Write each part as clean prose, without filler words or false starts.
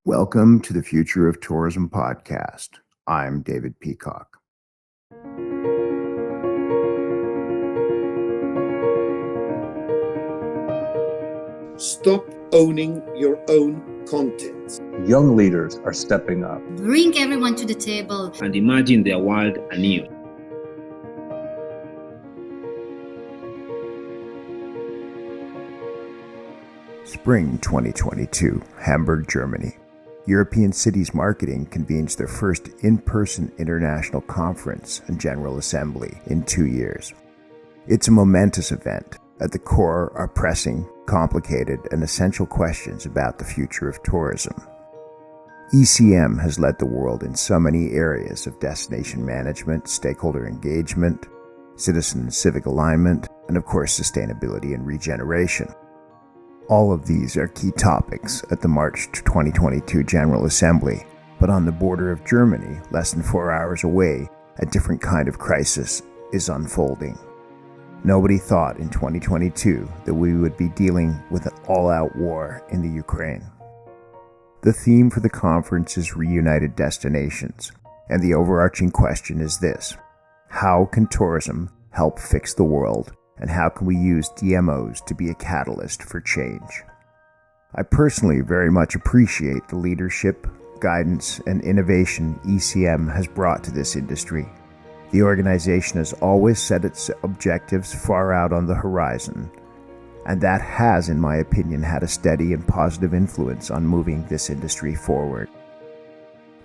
Welcome to the Future of Tourism podcast. I'm David Peacock. Stop owning your own content. Young leaders are stepping up. Bring everyone to the table and imagine their world anew. Spring 2022, Hamburg, Germany. European Cities Marketing convenes their first in-person international conference and General Assembly in 2 years. It's a momentous event. At the core are pressing, complicated, and essential questions about the future of tourism. ECM has led the world in so many areas of destination management, stakeholder engagement, citizen and civic alignment, and of course sustainability and regeneration. All of these are key topics at the March 2022 General Assembly, but on the border of Germany, less than 4 hours away, a different kind of crisis is unfolding. Nobody thought in 2022 that we would be dealing with an all-out war in the Ukraine. The theme for the conference is Reunited Destinations, and the overarching question is this: how can tourism help fix the world? And how can we use DMOs to be a catalyst for change? I personally very much appreciate the leadership, guidance, and innovation ECM has brought to this industry. The organization has always set its objectives far out on the horizon, and that has, in my opinion, had a steady and positive influence on moving this industry forward.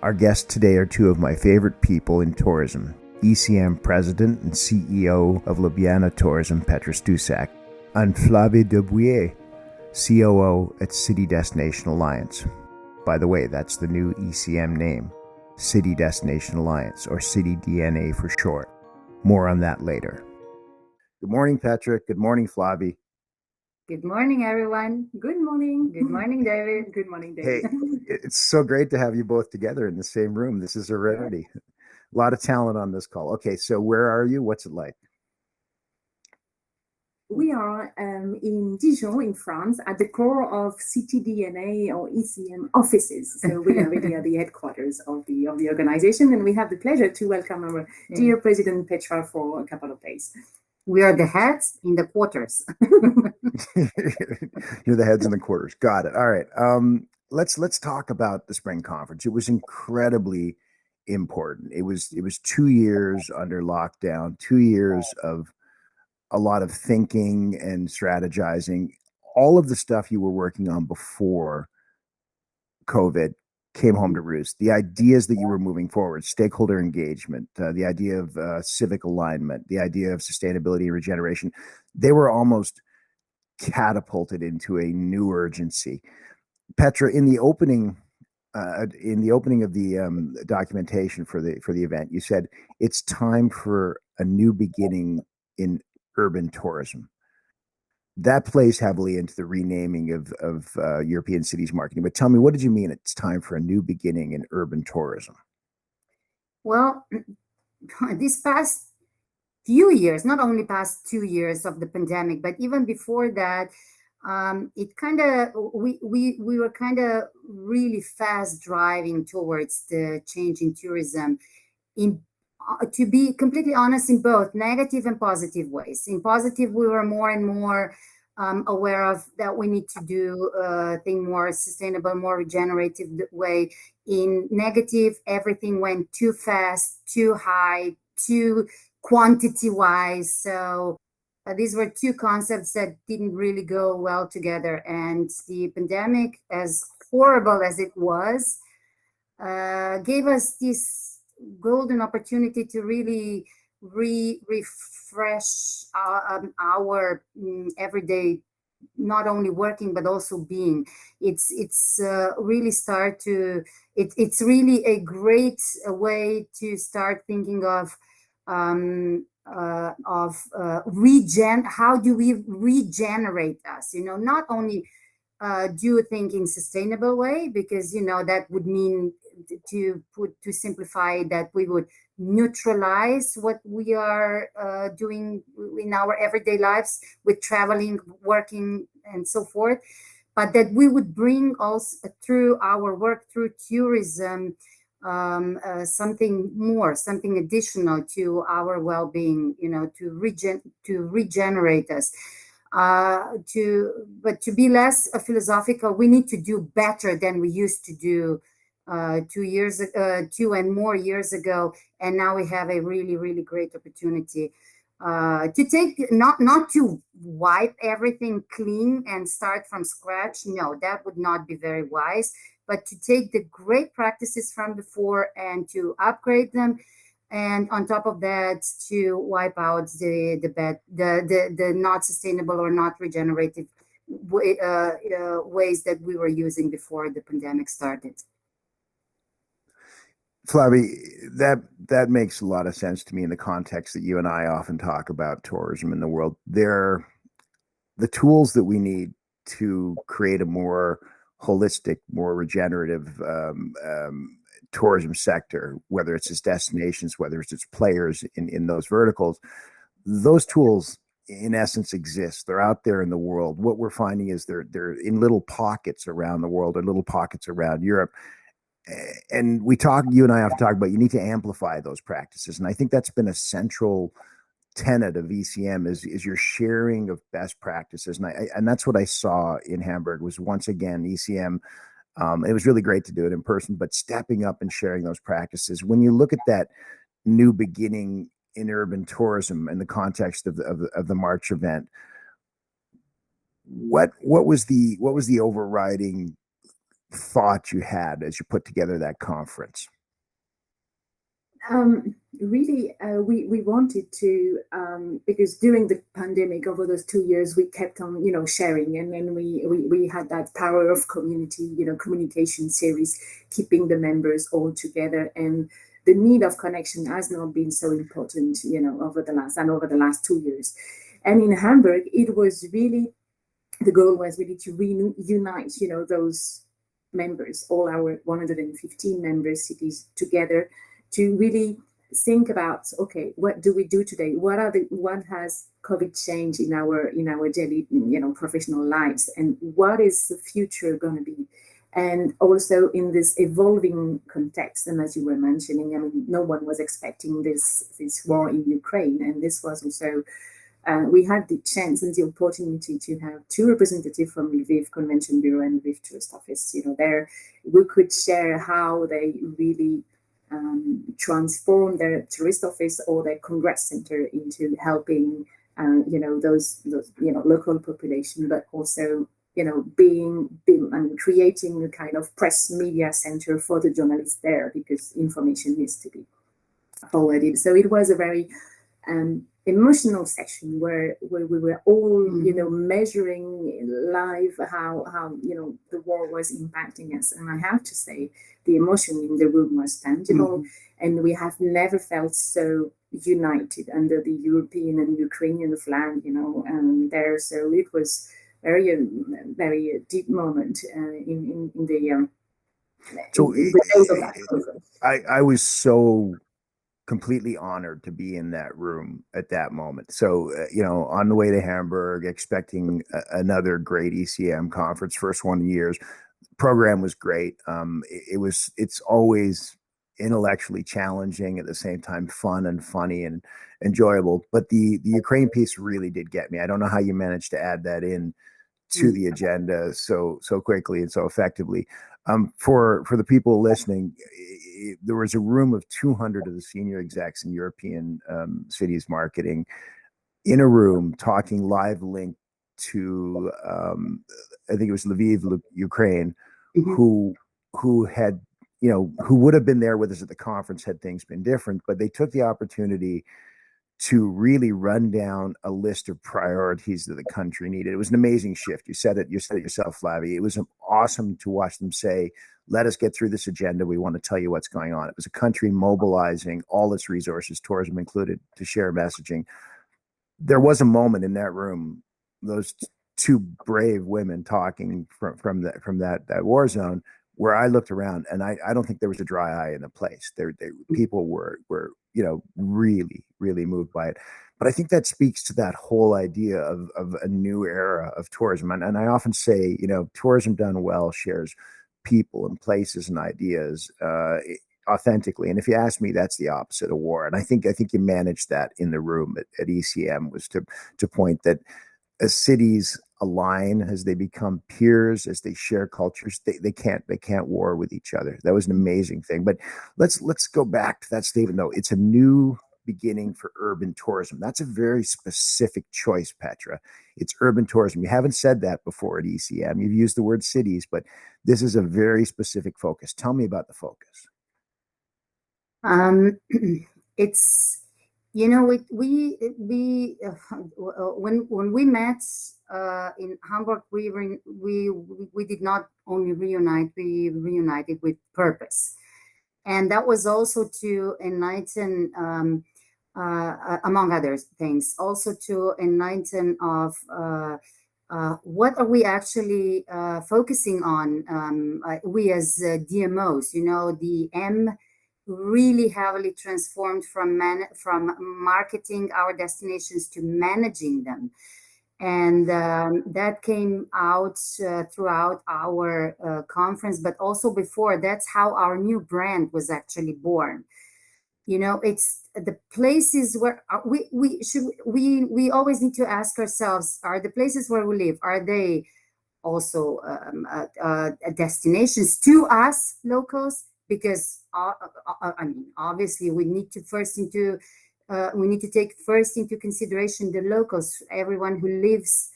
Our guests today are two of my favorite people in tourism: ECM President and CEO of Ljubljana Tourism, Petra Stušek, and Flavie de Bueil-Baudot, COO at City Destination Alliance. By the way, that's the new ECM name, City Destination Alliance, or City DNA for short. More on that later. Good morning, Petra. Good morning, Flavie. Good morning, everyone. Good morning. Good morning, David. Good morning, David. Hey, it's so great to have you both together in the same room. This is a rarity. A lot of talent on this call. Okay, so where are you? What's it like? We are in Dijon, in France, at the core of City DNA or ECM offices. So we are really at the headquarters of the organization, and we have the pleasure to welcome our dear President Petra for a couple of days. We are the heads in the quarters. You're the heads in the quarters. Got it. All right. Let's talk about the spring conference. It was incredibly important. It was 2 years under lockdown, 2 years of a lot of thinking and strategizing. All of the stuff you were working on before COVID came home to roost. The ideas that you were moving forward, stakeholder engagement, the idea of civic alignment, the idea of sustainability and regeneration, they were almost catapulted into a new urgency. Petra, in the opening of the documentation for the event, you said it's time for a new beginning in urban tourism. That plays heavily into the renaming of European Cities Marketing. But tell me, what did you mean it's time for a new beginning in urban tourism? Well, these past few years, not only past 2 years of the pandemic, but even before that, it kind of we were kind of really fast driving towards the change in tourism, in to be completely honest, in both negative and positive ways. In positive, we were more and more aware of that we need to do thing more sustainable, more regenerative way. In negative, everything went too fast, too high, too quantity wise. So these were two concepts that didn't really go well together. And the pandemic, as horrible as it was, gave us this golden opportunity to really refresh our everyday, not only working but also being. It's really start to it's really a great way to start thinking of how do we regenerate us, not only do think in sustainable way, because that would mean, to simplify, that we would neutralize what we are doing in our everyday lives with traveling, working, and so forth. but that we would bring also through our work, through tourism, something more, something additional to our well-being, to regenerate us. To be less philosophical, we need to do better than we used to do 2 and more years ago, and now we have a really, really great opportunity to take, not to wipe everything clean and start from scratch. No, that would not be very wise, but to take the great practices from before and to upgrade them, and on top of that, to wipe out the not sustainable or not regenerative ways that we were using before the pandemic started. Flavie, that makes a lot of sense to me in the context that you and I often talk about tourism in the world. They're the tools that we need to create a more holistic, more regenerative tourism sector, whether it's its destinations, whether it's its players in those verticals. Those tools, in essence, exist. They're out there in the world. What we're finding is they're in little pockets around the world, or little pockets around Europe. And you and I have to talk about, you need to amplify those practices. And I think that's been a central tenet of ECM is your sharing of best practices. And that's what I saw in Hamburg was, once again, ECM. It was really great to do it in person, but stepping up and sharing those practices. When you look at that new beginning in urban tourism in the context of the March event, what was the overriding thought you had as you put together that conference? Really, we wanted to, because during the pandemic, over those 2 years, we kept on, sharing, and then we had that power of community, communication series, keeping the members all together, and the need of connection has not been so important, over the last 2 years. And in Hamburg, it was really, the goal was really to reunite, those members, all our 115 member cities together, to really think about, okay, what do we do today? What has COVID changed in our daily, professional lives, and what is the future going to be? And also in this evolving context, and as you were mentioning, I mean, no one was expecting this war in Ukraine, and this was also. We had the chance and the opportunity to have two representatives from Lviv Convention Bureau and Lviv Tourist Office. There, we could share how they really transform their tourist office or their congress center into helping, those local population, but also, being and creating a kind of press media center for the journalists there, because information needs to be forwarded. So it was a very emotional session where we were all, measuring live how the war was impacting us. And I have to say, the emotion in the room was tangible, and we have never felt so united under the European and Ukrainian flag, there. So it was very deep moment in the. So in the days of that conference. I was so completely honored to be in that room at that moment. So, on the way to Hamburg, expecting another great ECM conference, first one in years. Program was great. It's always intellectually challenging, at the same time fun and funny and enjoyable. But the Ukraine piece really did get me. I don't know how you managed to add that in to the agenda so quickly and so effectively. For the people listening, there was a room of 200 of the senior execs in European cities marketing in a room talking live link to I think it was Lviv, Ukraine, who had who would have been there with us at the conference had things been different, but they took the opportunity to really run down a list of priorities that the country needed. It was an amazing shift. You said it yourself, Flavie. It was awesome to watch them say, let us get through this agenda. We want to tell you what's going on. It was a country mobilizing all its resources, tourism included, to share messaging. There was a moment in that room, those two brave women talking from that war zone, where I looked around and I don't think there was a dry eye in the place. People were really, really moved by it. But I think that speaks to that whole idea of a new era of tourism. And I often say, tourism done well shares people and places and ideas authentically. And if you ask me, that's the opposite of war. And I think you managed that in the room at ECM, was to point that as cities align, as they become peers, as they share cultures, they can't war with each other. That was an amazing thing. But let's go back to that statement though. It's a new beginning for urban tourism. That's a very specific choice, Petra. It's urban tourism. You haven't said that before at ECM. You've used the word cities, but this is a very specific focus. Tell me about the focus. It's when we met in Hamburg, we did not only reunite, we reunited with purpose, and that was also to enlighten, among other things, also to enlighten of what are we actually focusing on. We as DMOs, the M really heavily transformed from marketing our destinations to managing them, and that came out throughout our conference, but also before. That's how our new brand was actually born. It's the places where we always need to ask ourselves: are the places where we live, are they also destinations to us locals? Because I mean, obviously, we need to take first into consideration the locals, everyone who lives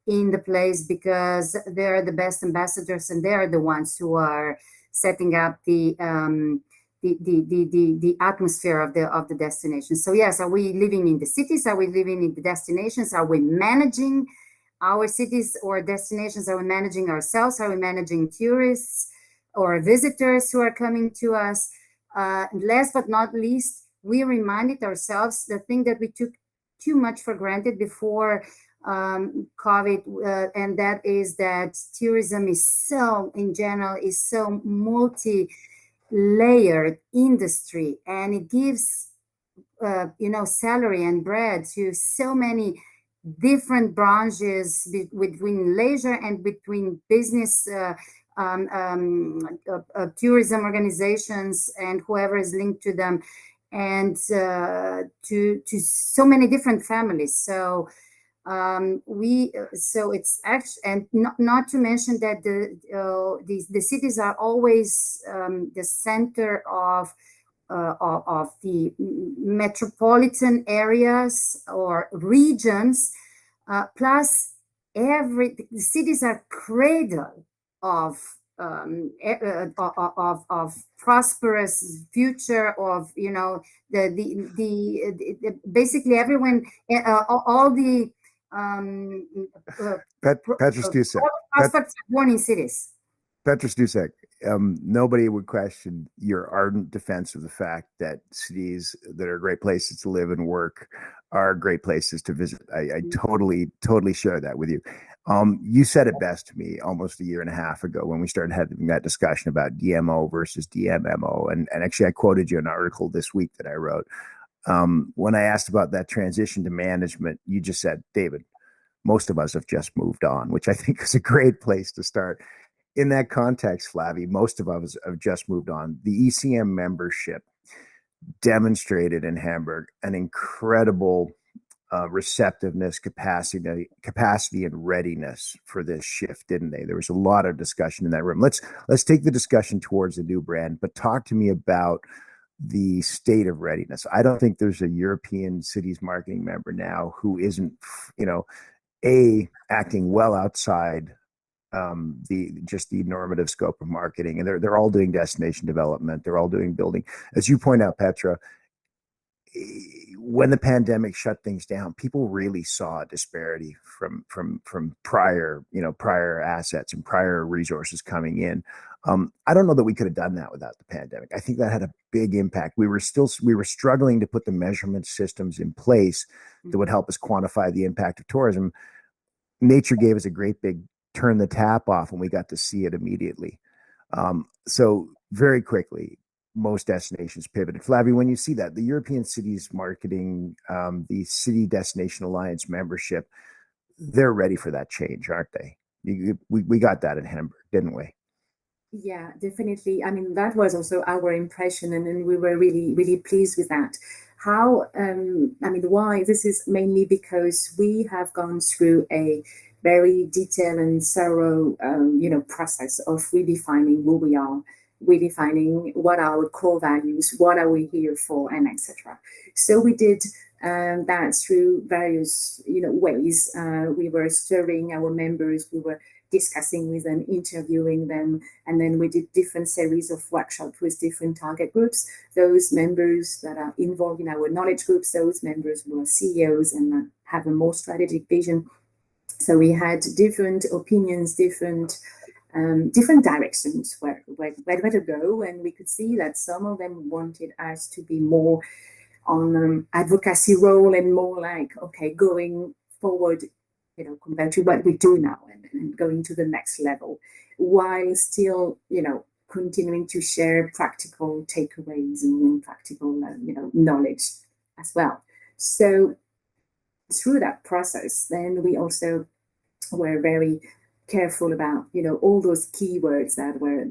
in the place, because they're the best ambassadors and they're the ones who are setting up the atmosphere of the destination. So yes, are we living in the cities? Are we living in the destinations? Are we managing our cities or destinations? Are we managing ourselves? Are we managing tourists or visitors who are coming to us? Last but not least, we reminded ourselves the thing that we took too much for granted before COVID, and that is that tourism is so, in general, is so multi-layered industry, and it gives salary and bread to so many different branches between leisure and between business, tourism organizations and whoever is linked to them, and to so many different families. So it's actually, and not to mention that the cities are always the center of the metropolitan areas or regions, plus the cities are cradle of prosperous future of the basically everyone, all the Petra Stušek. prospects are born in cities. Petra Stušek, nobody would question your ardent defense of the fact that cities that are great places to live and work are great places to visit. I totally share that with you. You said it best to me almost a year and a half ago when we started having that discussion about DMO versus DMMO. And actually, I quoted you an article this week that I wrote. When I asked about that transition to management, you just said, David, most of us have just moved on, which I think is a great place to start. In that context, Flavie, most of us have just moved on. The ECM membership demonstrated in Hamburg an incredible receptiveness, capacity, and readiness for this shift, didn't they? There was a lot of discussion in that room. Let's take the discussion towards the new brand, but talk to me about the state of readiness. I don't think there's a European cities marketing member now who isn't, acting well outside the normative scope of marketing, and they're all doing destination development. They're all doing building, as you point out, Petra. When the pandemic shut things down, people really saw a disparity from prior assets and prior resources coming in. I don't know that we could have done that without the pandemic. I think that had a big impact. We were struggling to put the measurement systems in place that would help us quantify the impact of tourism. Nature gave us a great big turn the tap off, and we got to see it immediately. So very quickly, most destinations pivoted. Flavie, when you see that, the European Cities Marketing, the City Destination Alliance membership, they're ready for that change, aren't they? We got that in Hamburg, didn't we? Yeah, definitely. I mean, that was also our impression, and we were really, really pleased with that. How, I mean, why? This is mainly because we have gone through a very detailed and thorough, process of redefining who we are, redefining what are our core values, what are we here for, and etc. So we did that through various, ways. We were serving our members. We were discussing with them, interviewing them, and then we did different series of workshops with different target groups. Those members that are involved in our knowledge groups, those members who are CEOs and have a more strategic vision. So we had different opinions, different directions where to go, and we could see that some of them wanted us to be more on advocacy role and more like, okay, going forward, compared to what we do now and going to the next level, while still, continuing to share practical takeaways and practical, knowledge as well. So through that process, then we also were very careful about, all those keywords that were,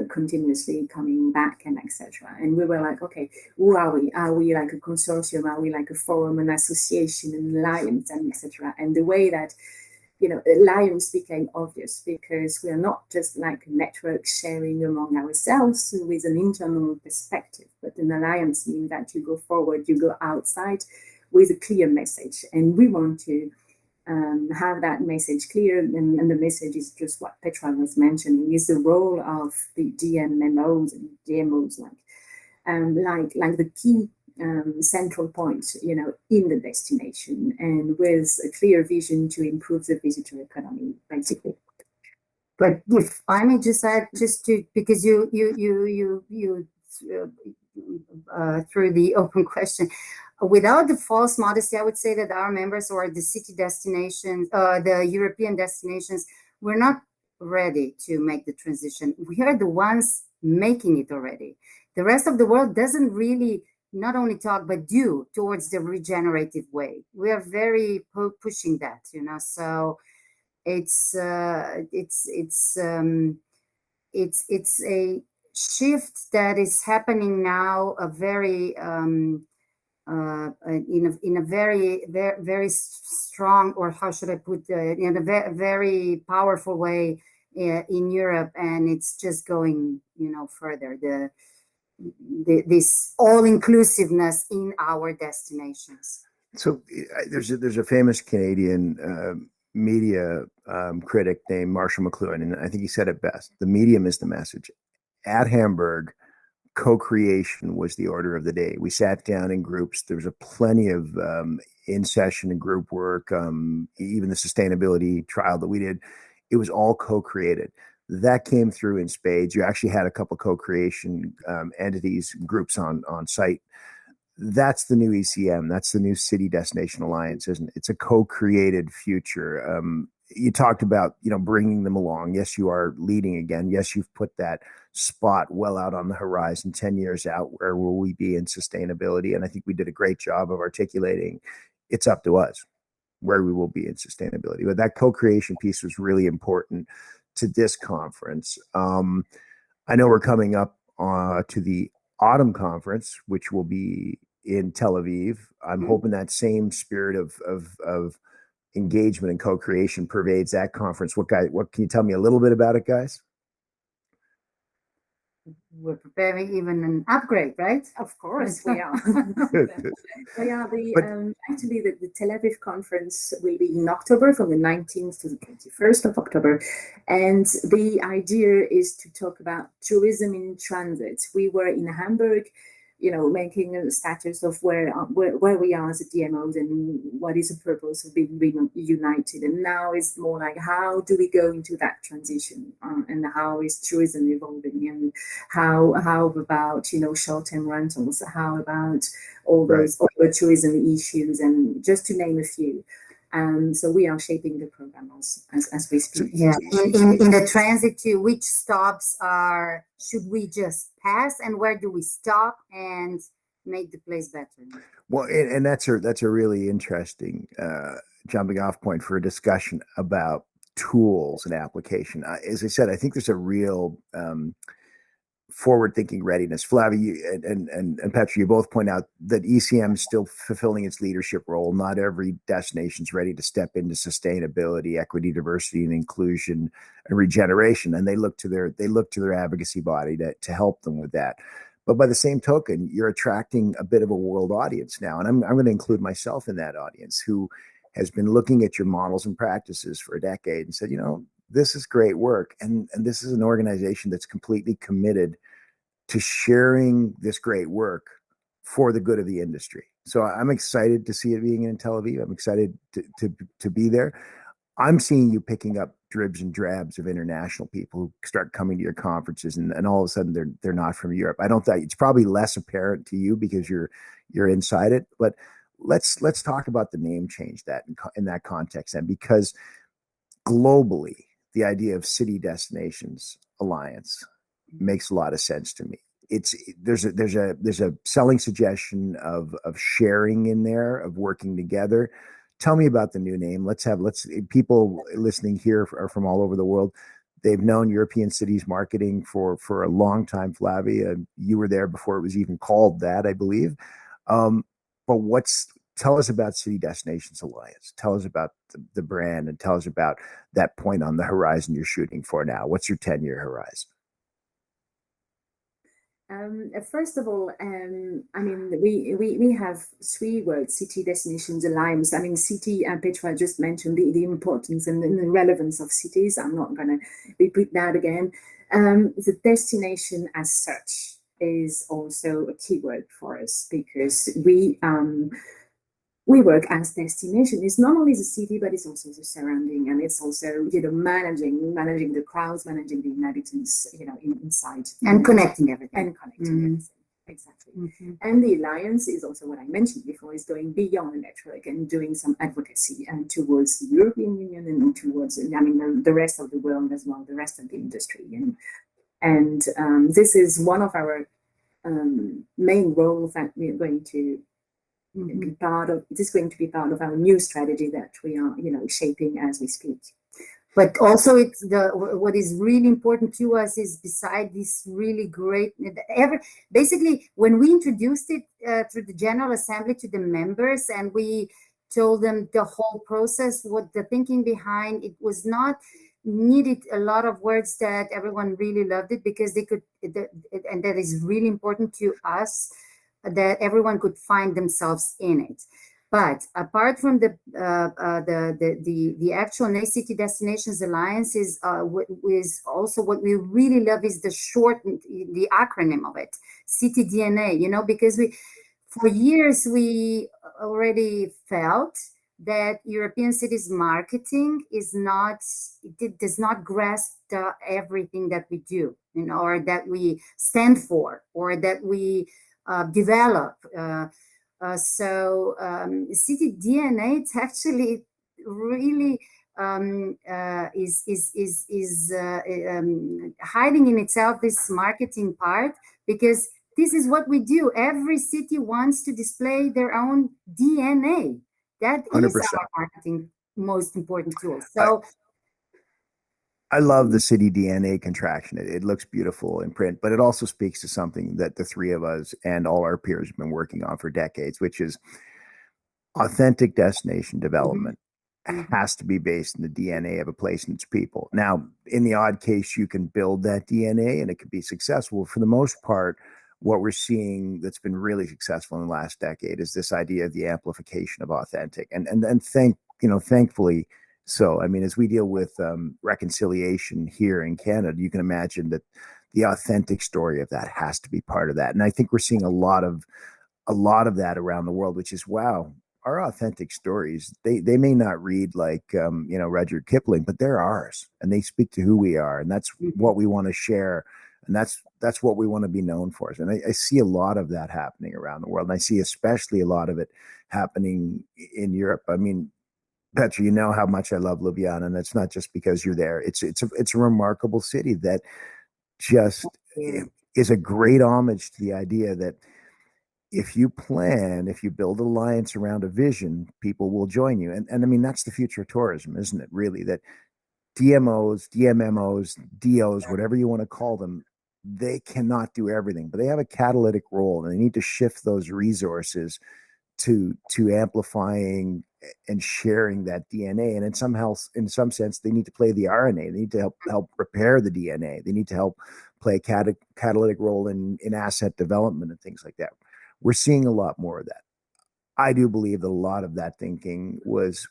continuously coming back and etc. And we were like, okay, who are we? Are we like a consortium? Are we like a forum, an association, an alliance, and etc. And the way that, alliance became obvious, because we are not just like a network sharing among ourselves with an internal perspective, but an alliance means that you go forward, you go outside with a clear message. And we want to have that message clear, and the message is just what Petra was mentioning, is the role of the DMOs and DMOs, like the key central point, in the destination, and with a clear vision to improve the visitor economy, basically. But if I may just add, because you through the open question, without the false modesty, I would say that our members, or the city destinations, the European destinations, we're not ready to make the transition. We are the ones making it already. The rest of the world doesn't really not only talk but do towards the regenerative way. We are very pushing that, So it's a shift that is happening now, a very in a very, very, very strong, or how should I put it, in a very powerful way in Europe, and it's just going, further. This all-inclusiveness in our destinations. So there's a famous Canadian media critic named Marshall McLuhan, and I think he said it best: the medium is the message. At Hamburg, co-creation was the order of the day. We sat down in groups. There was plenty of in-session and group work. Even the sustainability trial that we did, it was all co-created. That came through in spades. You actually had a couple co-creation entities, groups on site. That's the new ECM. That's the new City Destination Alliance, isn't it? It's a co-created future. You talked about, bringing them along. Yes, you are leading again. Yes, you've put that spot well out on the horizon, 10 years out. Where will we be in sustainability? And I think we did a great job of articulating it's up to us where we will be in sustainability. But that co-creation piece was really important to this conference. I know we're coming up to the autumn conference, which will be in Tel Aviv. I'm hoping that same spirit of engagement and co-creation pervades that conference. What can you tell me a little bit about it, guys? We're preparing even an upgrade, right? Of course, we are. Actually, the Tel Aviv conference will be in October, from the 19th to the 21st of October. And the idea is to talk about tourism in transit. We were in Hamburg, making a status of where we are as a DMOs and what is the purpose of being united. And now it's more like, how do we go into that transition, and how is tourism evolving, and how about short-term rentals, how about all those other tourism issues, and just to name a few. So we are shaping the program as we speak. Yeah, in the transit to which stops should we just pass, and where do we stop and make the place better? Well, and that's a really interesting jumping off point for a discussion about tools and application. As I said, I think there's a real forward-thinking readiness. Flavie and Petra, you both point out that ECM is still fulfilling its leadership role. Not every destination is ready to step into sustainability, equity, diversity, and inclusion and regeneration, and they look to their advocacy body to help them with that. But by the same token, you're attracting a bit of a world audience now, and I'm going to include myself in that audience, who has been looking at your models and practices for a decade and said, this is great work. And this is an organization that's completely committed to sharing this great work for the good of the industry. So I'm excited to see it being in Tel Aviv. I'm excited to be there. I'm seeing you picking up dribs and drabs of international people who start coming to your conferences, and all of a sudden they're not from Europe. I don't think it's probably less apparent to you because you're inside it, but let's talk about the name change that in that context, and because globally, the idea of City Destinations Alliance makes a lot of sense to me. There's a selling suggestion of sharing in there, of working together. Tell me about the new name. People listening here are from all over the world. They've known European Cities Marketing for a long time, Flavie. You were there before it was even called that, I believe. But tell us about City Destinations Alliance. Tell us about the brand, and tell us about that point on the horizon you're shooting for now. What's your 10-year horizon? First of all, we have three words: City Destinations Alliance. City, Petra just mentioned the importance and the relevance of cities. I'm not going to repeat that again. The destination as such is also a keyword for us, because we work as destination. It's not only the city, but it's also the surrounding, and it's also managing the crowds, managing the inhabitants, inside, and connecting everything, everything. Exactly. Mm-hmm. And the alliance is also what I mentioned before, is going beyond the network and doing some advocacy and towards the European Union and towards the rest of the world as well, the rest of the industry, and this is one of our main roles that we are going to be part of. It is going to be part of our new strategy that we are, shaping as we speak. But also, what is really important to us is, beside this really great, basically when we introduced it through the General Assembly to the members, and we told them the whole process, what the thinking behind it was, not needed a lot of words, that everyone really loved it, because they could, and that is really important to us, that everyone could find themselves in it. But apart from the actual City Destinations Alliance is also what we really love is the acronym of it, City DNA. Because for years we already felt that European cities marketing does not grasp everything that we do, or that we stand for, or that we develop. City DNA, it's actually really is hiding in itself this marketing part, because this is what we do. Every city wants to display their own DNA. That 100%. Is our marketing most important tool. So I love the City DNA contraction. It looks beautiful in print, but it also speaks to something that the three of us and all our peers have been working on for decades, which is authentic destination development has to be based in the DNA of a place and its people. Now, in the odd case, you can build that DNA and it could be successful. For the most part, what we're seeing that's been really successful in the last decade is this idea of the amplification of authentic. And thankfully, so, as we deal with reconciliation here in Canada, you can imagine that the authentic story of that has to be part of that. And I think we're seeing a lot of that around the world, which is, wow, our authentic stories, they may not read like, Rudyard Kipling, but they're ours, and they speak to who we are. And that's what we want to share. And that's what we want to be known for. And I see a lot of that happening around the world. And I see especially a lot of it happening in Europe. Petra, you know how much I love Ljubljana, and that's not just because you're there. It's a remarkable city that just is a great homage to the idea that if you plan, if you build an alliance around a vision, people will join you. And I mean, that's the future of tourism, isn't it? Really, that DMOs, DMMOs, DOs, whatever you want to call them, they cannot do everything, but they have a catalytic role, and they need to shift those resources to amplifying and sharing that DNA. And in some sense, they need to play the RNA. They need to help repair the DNA. They need to help play a catalytic role in asset development and things like that. We're seeing a lot more of that. I do believe that a lot of that thinking was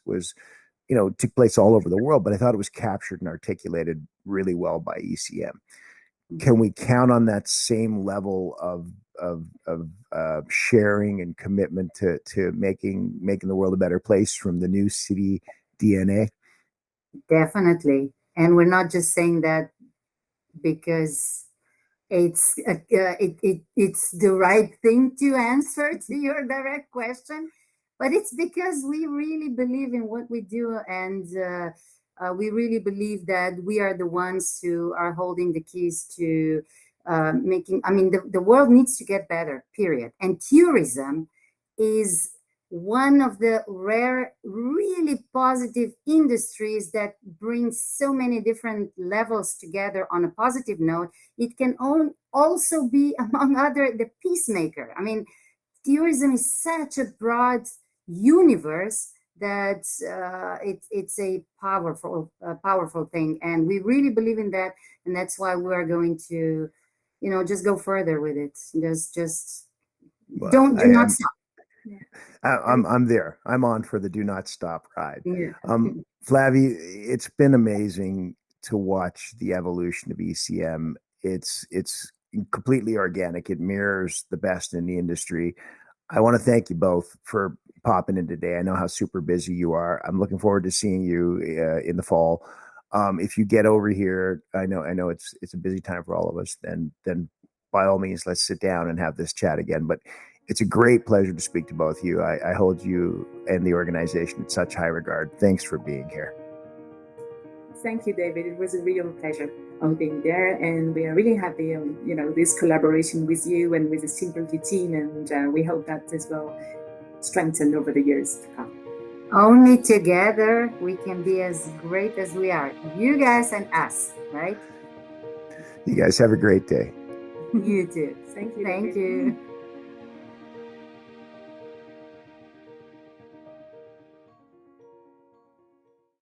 took place all over the world, but I thought it was captured and articulated really well by ECM. Can we count on that same level of sharing and commitment to making the world a better place from the new city DNA? Definitely. And we're not just saying that because it's it's the right thing to answer to your direct question, but it's because we really believe in what we do, and we really believe that we are the ones who are holding the keys to making. I mean, the world needs to get better, period. And tourism is one of the rare, really positive industries that brings so many different levels together on a positive note. It can also be, among other, the peacemaker. I mean, tourism is such a broad universe that it's a powerful thing, and we really believe in that, and that's why we are going to, just go further with it. Just Well, do not stop. I'm there. I'm on for the do not stop ride. Yeah. Flavie, it's been amazing to watch the evolution of ECM. It's completely organic. It mirrors the best in the industry. I want to thank you both for popping in today. I know how super busy you are. I'm looking forward to seeing you in the fall. If you get over here, I know it's a busy time for all of us. Then by all means, let's sit down and have this chat again. But it's a great pleasure to speak to both of you. I hold you and the organization in such high regard. Thanks for being here. Thank you, David. It was a real pleasure of being there, and we are really happy this collaboration with you and with the Simplicity team, and we hope that this will strengthen over the years to come. Only together we can be as great as we are. You guys and us, right? You guys have a great day. You too. Thank you. Thank David. you.